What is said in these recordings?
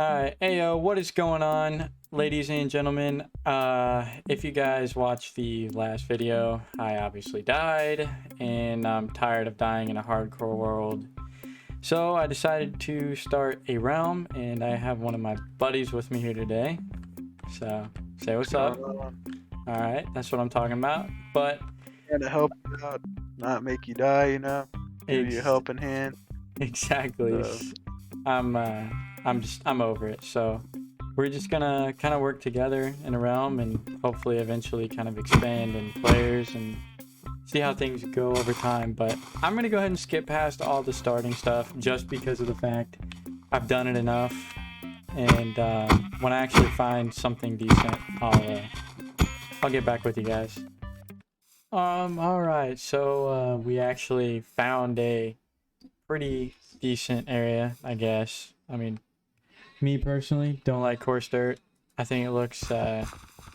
Alright, ayo, what is going on, ladies and gentlemen? If you guys watched the last video, I obviously died, and I'm tired of dying in a hardcore world. So I decided to start a realm, and I have one of my buddies with me here today. So, say what's up. Alright, that's what I'm talking about. But, Trying to help you out, not make you die, give you a ex helping hand. exactly. So I'm, uh, I'm over it, so... We're just gonna kind of work together in a realm and hopefully eventually kind of expand in players and see how things go over time. But I'm gonna go ahead and skip past all the starting stuff just because of the fact I've done it enough. And when I actually find something decent, I'll get back with you guys. All right. So we actually found a pretty decent area, I guess. I mean, me personally, don't like coarse dirt. I think it looks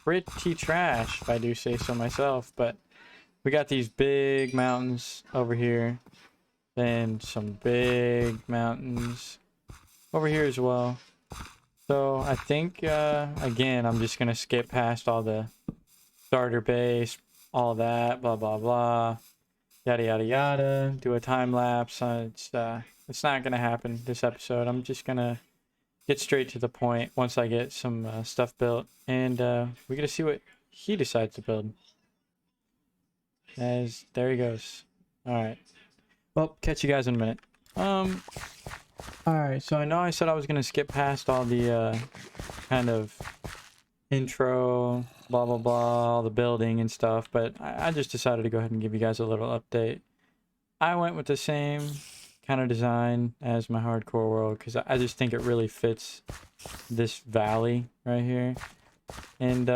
pretty trash, if I do say so myself. But we got these big mountains over here, then some big mountains over here as well. So I think, again, I'm just going to skip past all the starter base, all that, blah, blah, blah, yada, yada, yada, do a time lapse. It's not going to happen this episode. I'm just going to get straight to the point once I get some stuff built, and we get to see what he decides to build. As there he goes. All right. Well, catch you guys in a minute. All right. So I know I said I was gonna skip past all the kind of intro, blah blah blah, all the building and stuff, but I just decided to go ahead and give you guys a little update. I went with the same kind of design as my hardcore world because I just think it really fits this valley right here. And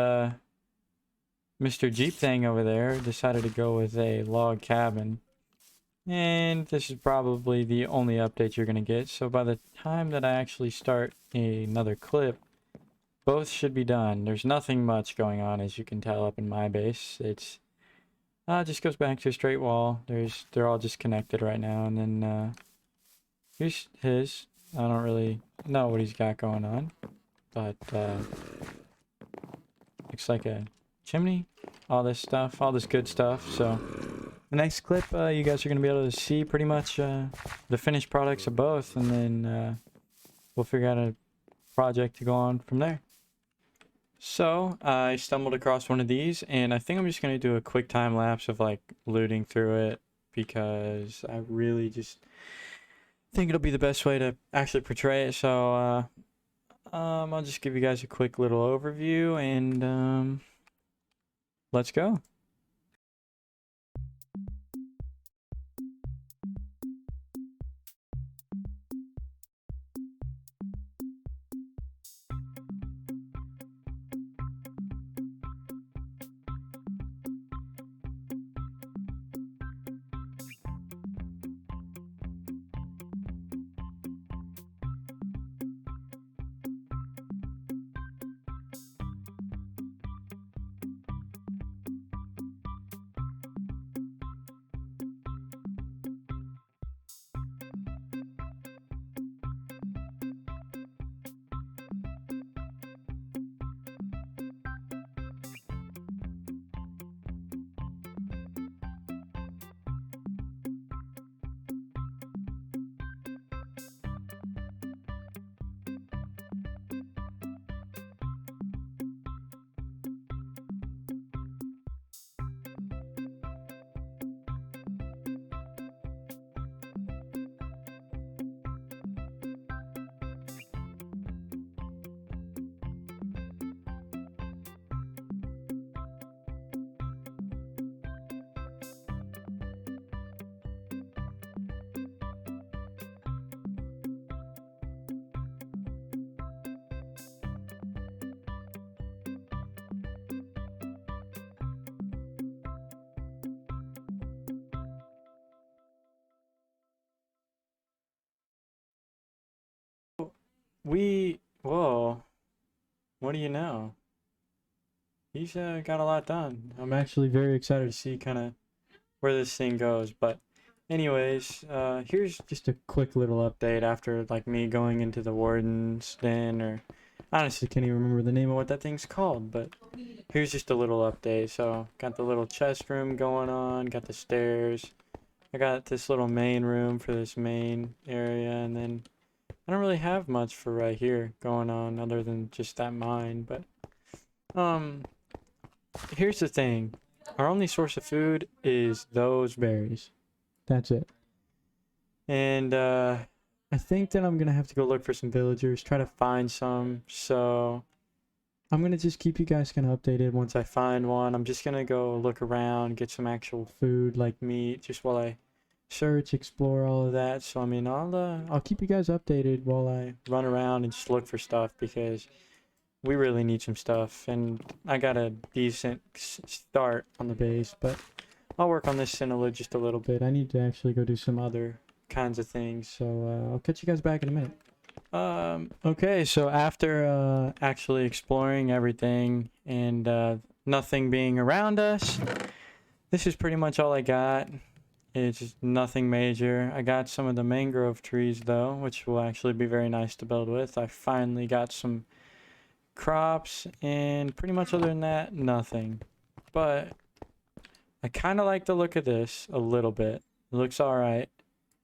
Mr. Jeep thing over there decided to go with a log cabin. And this is probably the only update you're going to get. So by the time that I actually start another clip, both should be done. There's nothing much going on, as you can tell, up in my base. It's just goes back to a straight wall. They're all just connected right now. And then here's his. I don't really know what he's got going on, but looks like a chimney, all this stuff, all this good stuff. So the next clip, you guys are going to be able to see pretty much the finished products of both, and then we'll figure out a project to go on from there. So I stumbled across one of these, and I think I'm just going to do a quick time lapse of like looting through it because I really just think it'll be the best way to actually portray it. So I'll just give you guys a quick little overview, and let's go. Whoa, what do you know? He's got a lot done. I'm actually very excited to see kind of where this thing goes, but Anyways, here's just a quick little update after like me going into the warden's den, or honestly can't even remember the name of what that thing's called, but here's just a little update. So got the little chest room going on, got the stairs. I got this little main room for this main area, and then I don't really have much for right here going on other than just that mine, but um here's the thing. Our only source of food is those berries. That's it. And I think that I'm gonna have to go look for some villagers, try to find some. So I'm gonna just keep you guys kind of updated once I find one. I'm just gonna go look around, get some actual food like meat, just while I search, explore all of that. So I mean, I'll keep you guys updated while I run around and just look for stuff because we really need some stuff. And I got a decent start on the base, but I'll work on this in just a little bit. I need to actually go do some other kinds of things. So I'll catch you guys back in a minute. Okay, so after actually exploring everything and nothing being around us, this is pretty much all I got. It's just nothing major. I got some of the mangrove trees though, which will actually be very nice to build with. I finally got some crops, and pretty much other than that, nothing. But I kind of like the look of this a little bit. It looks alright.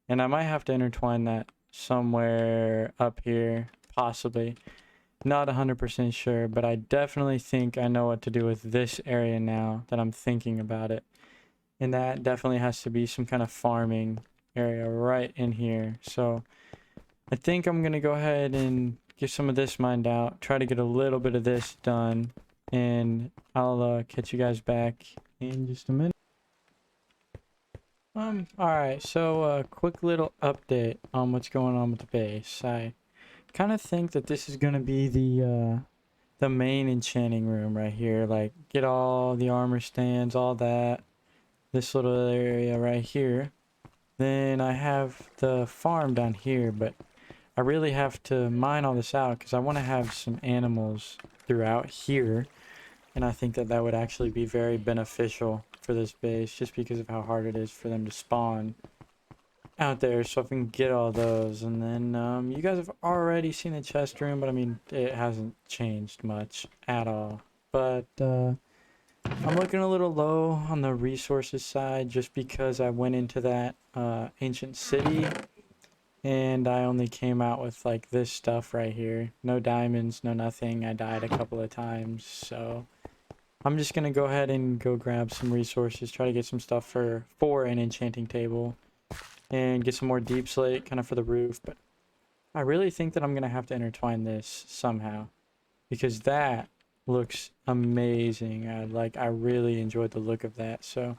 And I might have to intertwine that somewhere up here, possibly. Not 100% sure, but I definitely think I know what to do with this area now that I'm thinking about it. And that definitely has to be some kind of farming area right in here. So I think I'm going to go ahead and get some of this mined out, try to get a little bit of this done, and I'll catch you guys back in just a minute. Alright, so quick little update on what's going on with the base. I kind of think that this is gonna be the main enchanting room right here. Like, get all the armor stands, all that. This little area right here. Then I have the farm down here, but I really have to mine all this out because I want to have some animals throughout here. And I think that that would actually be very beneficial for this base just because of how hard it is for them to spawn out there. So if we can get all those. And then you guys have already seen the chest room, but I mean, it hasn't changed much at all. But I'm looking a little low on the resources side just because I went into that ancient city and I only came out with like this stuff right here. No diamonds, no nothing. I died a couple of times, so I'm just gonna go ahead and go grab some resources, try to get some stuff for an enchanting table, and get some more deep slate kind of for the roof. But I really think that I'm gonna have to intertwine this somehow because that looks amazing. I really enjoyed the look of that. So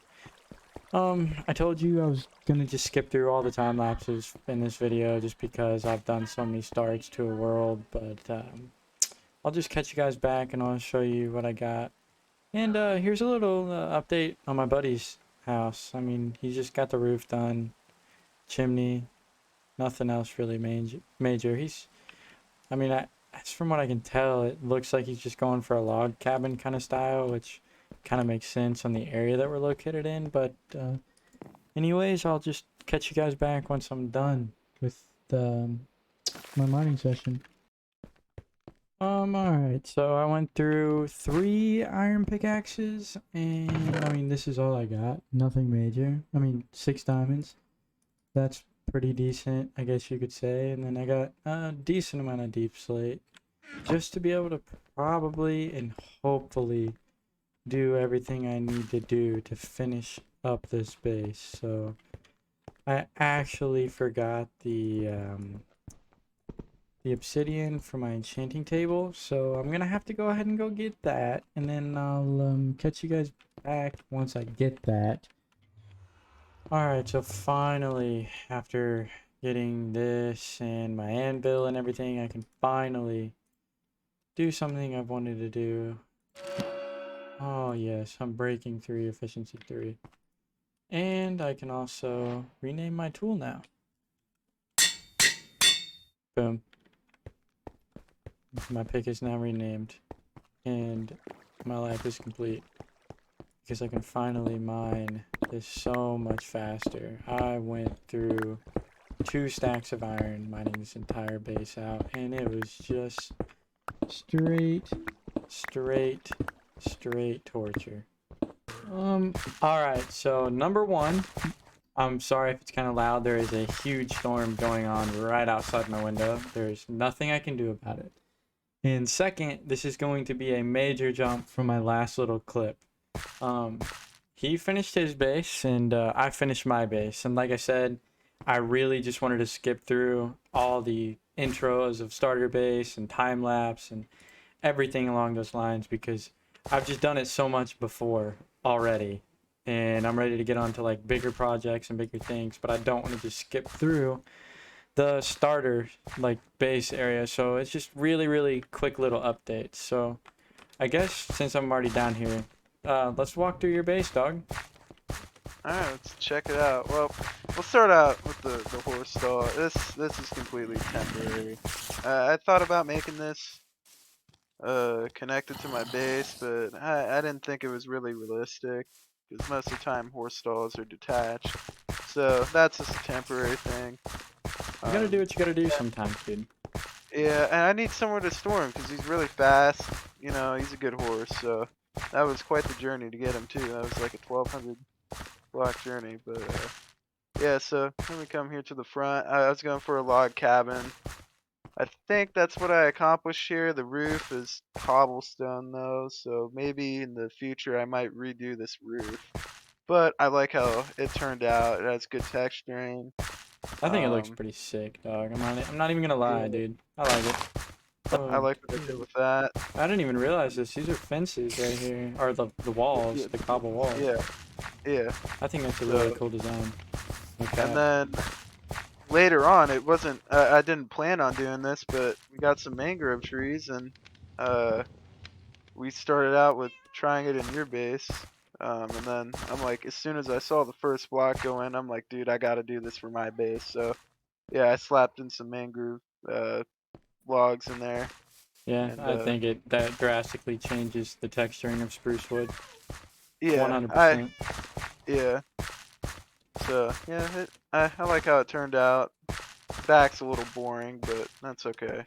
I told you I was gonna just skip through all the time lapses in this video just because I've done so many starts to a world, but I'll just catch you guys back and I'll show you what I got. And here's a little update on my buddy's house. I mean, he just got the roof done, chimney, nothing else really major. I mean, as from what I can tell, it looks like he's just going for a log cabin kind of style, which kind of makes sense on the area that we're located in. But anyways, I'll just catch you guys back once I'm done with my mining session. Alright, so I went through 3 iron pickaxes, and I mean, this is all I got. Nothing major. I mean, 6 diamonds. That's pretty decent, I guess you could say. And then I got a decent amount of deep slate, just to be able to probably and hopefully do everything I need to do to finish up this base. So I actually forgot the obsidian for my enchanting table, so I'm gonna have to go ahead and go get that, and then I'll catch you guys back once I get that. Alright, so finally, after getting this and my anvil and everything, I can finally do something I've wanted to do. Oh yes, I'm breaking 3, efficiency 3. And I can also rename my tool now. Boom. My pick is now renamed. And my life is complete. Because I can finally mine this so much faster. I went through 2 stacks of iron mining this entire base out, and it was just straight, straight, straight torture. Alright, so number one, I'm sorry if it's kind of loud. There is a huge storm going on right outside my window. There's nothing I can do about it. And second, this is going to be a major jump from my last little clip. He finished his base, and I finished my base. And like I said, I really just wanted to skip through all the intros of starter base and time lapse and everything along those lines because I've just done it so much before already. And I'm ready to get on to like bigger projects and bigger things, but I don't want to just skip through the starter like base area. So it's just really quick little updates. So I guess since I'm already down here, let's walk through your base, dog. Alright, let's check it out. Well, we'll start out with the horse stall. This is completely temporary. I thought about making this connected to my base, but I didn't think it was really realistic because most of the time horse stalls are detached. So that's just a temporary thing. You gotta do what you gotta do Yeah, sometimes, dude. yeah, and I need somewhere to store him because he's really fast. You know, he's a good horse. So that was quite the journey to get him too. That was like a 1,200 block journey, but yeah. So then we come here to the front. I was going for a log cabin. I think that's what I accomplished here. The roof is cobblestone though, so maybe in the future I might redo this roof. But I like how it turned out. It has good texturing. I think it looks Um, pretty sick, dog. I'm not even gonna lie, yeah, dude. I like it. I Oh, like what I did dude. with that. I didn't even realize this. These are fences right here, or the walls, Yeah, the cobble walls. yeah, yeah. I think that's a really So, cool design. and Okay. then later on, it wasn't. I didn't plan on doing this, but we got some mangrove trees, and uh, we started out with trying it in your base. And then I'm like, as soon as I saw the first block go in, I'm like, dude, I gotta do this for my base. So yeah, I slapped in some mangrove uh, logs in there, Yeah, and I think that drastically changes the texturing of spruce wood. yeah, 100%. yeah. So yeah, I like how it turned out. Back's a little boring, but that's okay.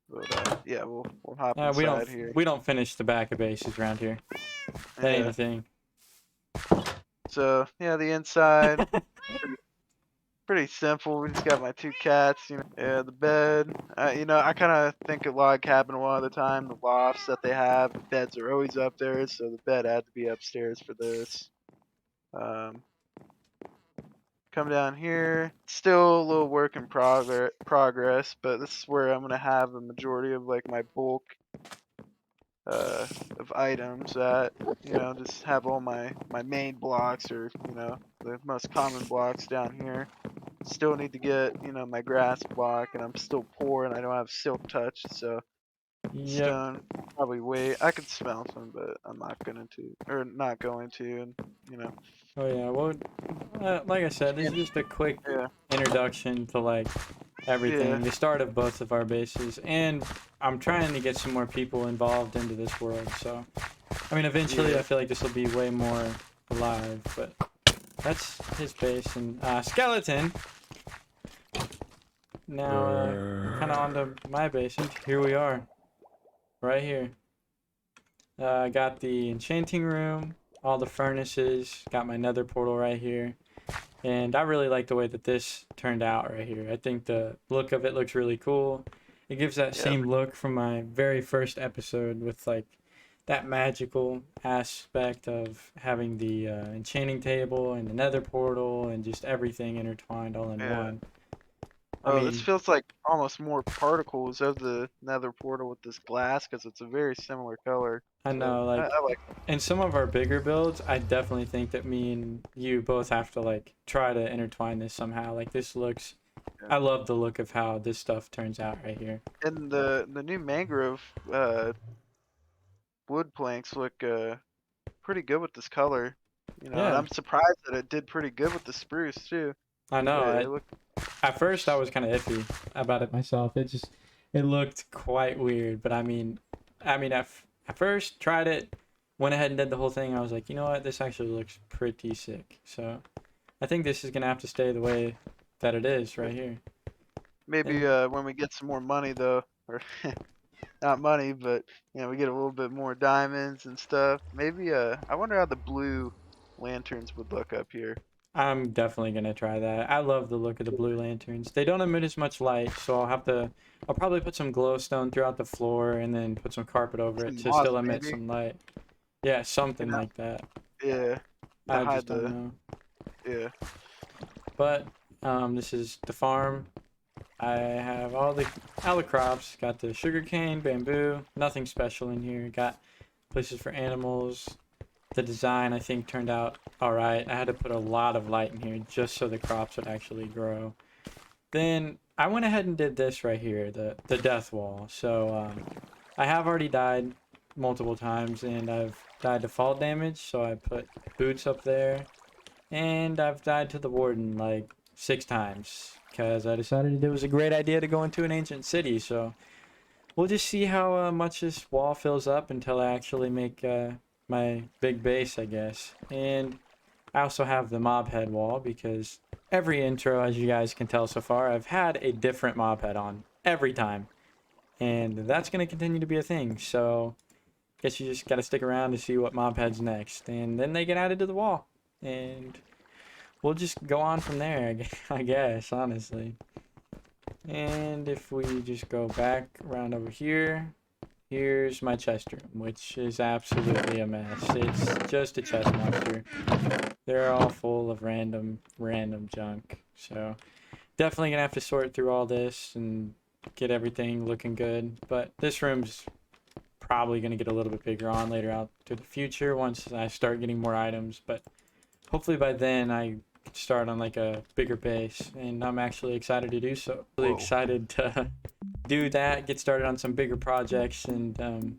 But yeah, we'll hop We don't inside here. we don't finish the back of bases around here. That ain't a Yeah. thing. So yeah, the inside. Pretty simple. We just got my two cats, you know. Yeah, the bed. You know, I kind of think of log cabin a lot of the time. The lofts that they have, the beds are always up there, so the bed had to be upstairs for this. Um, come down here. Still a little work in progress, but this is where I'm gonna have the majority of like my bulk uh, of items that you know just have all my main blocks or you know the most common blocks down here. Still need to get, you know, my grass block, and I'm still poor, and I don't have silk touch, so Yep. stone probably wait. I could smell some, but I'm not gonna to, or not going to, and you know. Oh yeah. Well, like I said, this is And, just a quick yeah, introduction to like yeah, everything. The start of both of our bases, and I'm trying to get some more people involved into this world. So, I mean, eventually, yeah, I feel like this will be way more alive. But that's his base and skeleton. Now we're kind of onto my base, and here we are, right here. I got the enchanting room, all the furnaces, got my nether portal right here. And I really like the way that this turned out right here. I think the look of it looks really cool. It gives that yeah, same look from my very first episode with like that magical aspect of having the enchanting table and the nether portal and just everything intertwined all in yeah. one. I Oh, this mean, feels like almost more particles of the nether portal with this glass, because it's a very similar color. I So know, I like, like. in some of our bigger builds, I definitely think that me and you both have to like try to intertwine this somehow. Like this looks, Yeah. I love the look of how this stuff turns out right here. And the new mangrove wood planks look pretty good with this color. You know, and Yeah, I'm surprised that it did pretty good with the spruce too. I know. It looked, At first, I was kind of iffy about it myself. It looked quite weird. But I mean, at first tried it. went ahead and did the whole thing. I was like, you know what, this actually looks pretty sick. So I think this is gonna have to stay the way that it is right here. Maybe And when we get some more money though, or not money, but we get a little bit more diamonds and stuff. Maybe I wonder how the blue lanterns would look up here. I'm definitely gonna try that. I love the look of the blue lanterns. They don't emit as much light, so I'll probably put some glowstone throughout the floor and then put some carpet over it Some to moss still emit maybe. some light. Yeah, You something know? like that. Yeah. To I hide just don't the know. yeah. But this is the farm. I have all the crops. Got the sugarcane, bamboo. Nothing special in here. Got places for animals. The design I think turned out all right. I had to put a lot of light in here just so the crops would actually grow. Then I went ahead and did this right here, the death wall. So I have already died multiple times and I've died to fall damage. So I put boots up there. And I've died to the warden like 6 times because I decided it was a great idea to go into an ancient city. So we'll just see how much this wall fills up until I actually make my big base, I guess. And I also have the mob head wall because every intro, as you guys can tell so far, I've had a different mob head on every time. And that's going to continue to be a thing. So guess you just got to stick around to see what mob head's next. And then they get added to the wall. And we'll just go on from there, I guess, honestly. And if we just go back around over here, here's my chest room, which is absolutely a mess. It's just a chest monster. They're all full of random junk. So definitely gonna have to sort through all this and get everything looking good. But this room's probably gonna get a little bit bigger on later out to the future once I start getting more items. But hopefully by then I can start on like a bigger base, and I'm actually excited to do so. Really Whoa. excited to do that, get started on some bigger projects, and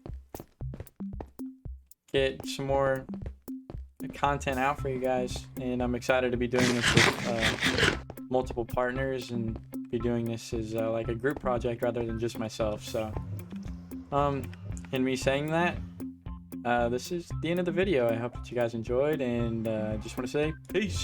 get some more content out for you guys. And I'm excited to be doing this with multiple partners and be doing this as like a group project rather than just myself. So, in me saying that, this is the end of the video. I hope that you guys enjoyed, and just want to say peace.